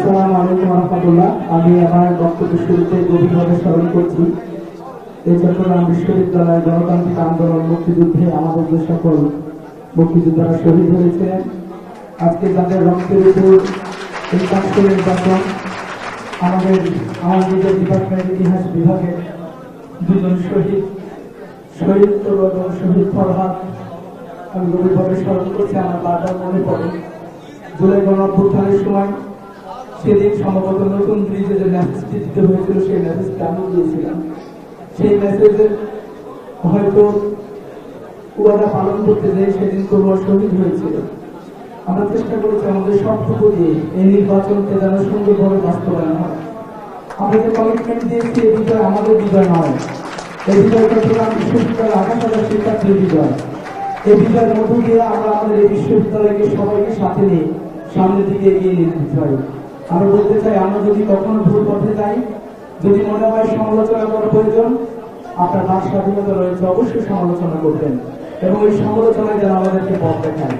আসসালামু আলাইকুম রহমতুল্লাহ। আমি আমার বক্তব্য শুরুতে গভীরভাবে স্মরণ করছি এই চট্টগ্রাম বিশ্ববিদ্যালয়ের গণতান্ত্রিক আন্দোলন মুক্তিযুদ্ধে আমাদের যে সকল মুক্তিযোদ্ধারা শহীদ হয়েছিলেন, আজকে তাদের রক্তের উপর এই কাষ্ট নির্বাচন আমার নিজের ডিপার্টমেন্ট ইতিহাস বিভাগের দুজন শহীদ এবং শহীদ ফরহাদ আমি গভীরভাবে স্মরণ করছি। আমার বারবার মনে পড়ে জুলাই গণঅভ্যুত্থানের সময় সেদিন সম্ভবত নতুন ব্রিজে যে মেসেজটি দিতে হয়েছিল সেই মেসেজটা আমি দিয়েছিলাম। সেই মেসেজের হয়তো ওয়াদা পালন করতে যে সেদিন তরুণ শহীদ হয়েছিল। আমরা চেষ্টা করেছি আমাদের সবটুকু দিয়ে এই নির্বাচনকে যেন সুন্দরভাবে বাস্তবায়ন হয়। আমরা যে কমিটমেন্ট দিয়েছি এই বিজয় আমাদের বিজয় নয়, এই বিজয় চট্টগ্রাম বিশ্ববিদ্যালয়ের 28,000 শিক্ষার্থীর বিজয়। এই বিজয়ের মধ্য দিয়ে আমরা আমাদের এই বিশ্ববিদ্যালয়কে সবাইকে সাথে নিয়ে সামনের দিকে এগিয়ে নিতে চাই। আমরা বলতে চাই, আমরা যদি কখনো ভুল পথে যাই, যদি মনে হয় সমালোচনা করার প্রয়োজন, আপনার বাক স্বাধীনতা রয়েছে, অবশ্যই সমালোচনা করবেন এবং এই সমালোচনায় যেন আমাদেরকে পথ দেখায়।